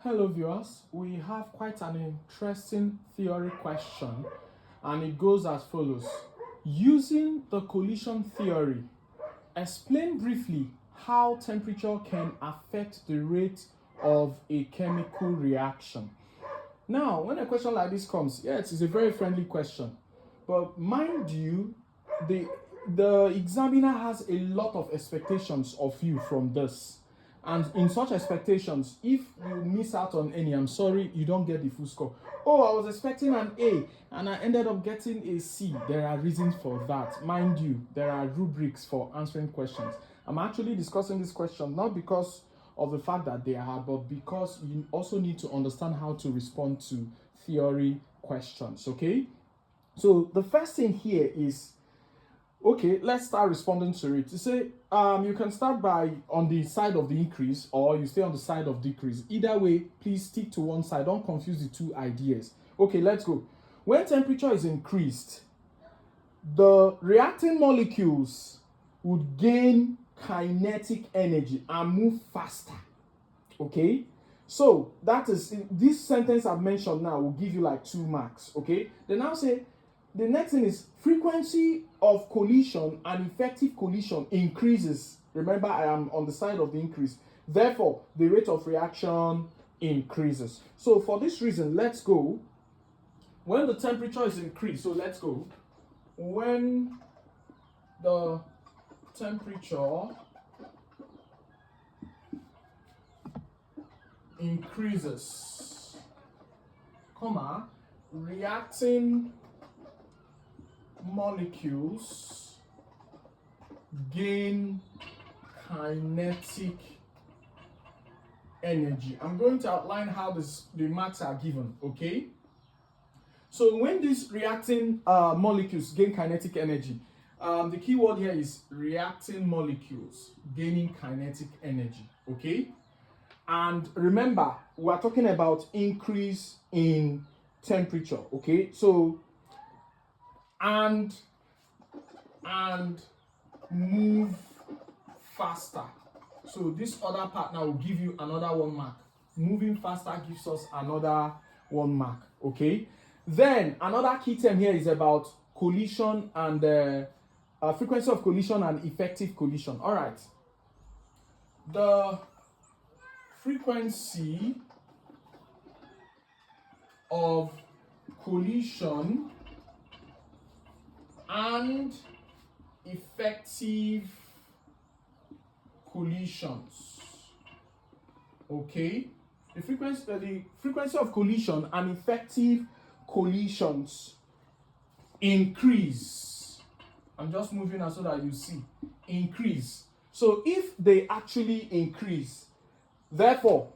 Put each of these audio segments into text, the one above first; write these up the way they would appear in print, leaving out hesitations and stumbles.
Hello viewers, we have quite an interesting theory question and it goes as follows. Using the collision theory, explain briefly how temperature can affect the rate of a chemical reaction. Now, when a question like this comes, yes, it's a very friendly question, but mind you, the examiner has a lot of expectations of you from this. And in such expectations, if you miss out on any, I'm sorry, you don't get the full score. Oh, I was expecting an A and I ended up getting a C. There are reasons for that. Mind you, there are rubrics for answering questions. I'm actually discussing this question not because of the fact that they are hard, but because you also need to understand how to respond to theory questions, okay? So the first thing here is, okay, let's start responding to it. You say, you can start by on the side of the increase or you stay on the side of decrease. Either way, please stick to one side. Don't confuse the two ideas. Okay, let's go. When temperature is increased, the reacting molecules would gain kinetic energy and move faster. Okay? So that is, this sentence I've mentioned now will give you like 2 marks. Okay? They now say, the next thing is frequency of collision and effective collision increases. Remember, I am on the side of the increase. Therefore, the rate of reaction increases. So for this reason, let's go. When the temperature is increased, so let's go. When the temperature increases, comma, reacting molecules gain kinetic energy. I'm going to outline how the marks are given, okay? So when these reacting molecules gain kinetic energy, the key word here is reacting molecules gaining kinetic energy, okay? And remember, we are talking about increase in temperature, okay? So and move faster. So this other part now will give you another 1 mark. Moving faster gives us another 1 mark. Okay. Then another key term here is about collision and frequency of collision and effective collision. All right. The frequency of collision and effective collisions. Okay, the frequency of collision and effective collisions increase. I'm just moving so that you see increase. So if they actually increase, therefore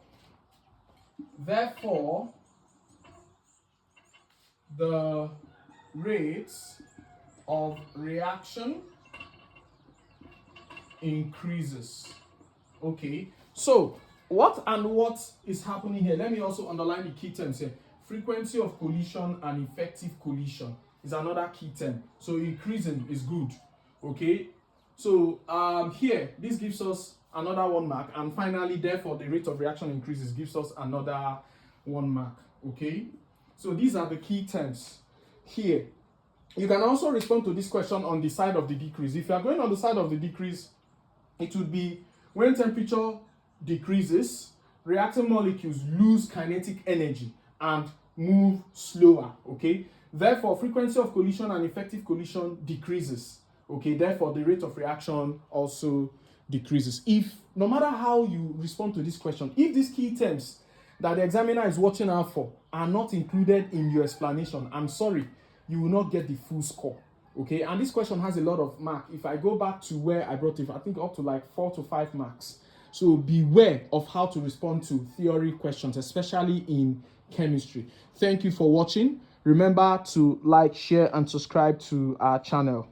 the rates of reaction increases. Okay, so what is happening here? Let me also underline the key terms here. Frequency of collision and effective collision is another key term. So increasing is good. Okay, so here this gives us another 1 mark, and finally therefore the rate of reaction increases gives us another 1 mark. Okay, so these are the key terms here. You can also respond to this question on the side of the decrease. If you are going on the side of the decrease, it would be when temperature decreases, reacting molecules lose kinetic energy and move slower, okay? Therefore, frequency of collision and effective collision decreases, okay? Therefore, the rate of reaction also decreases. If, no matter how you respond to this question, if these key terms that the examiner is watching out for are not included in your explanation, I'm sorry, you will not get the full score. Okay, and this question has a lot of marks. If I go back to where I brought it, I think up to like 4 to 5 marks. So beware of how to respond to theory questions, especially in chemistry. Thank you for watching. Remember to like, share, and subscribe to our channel.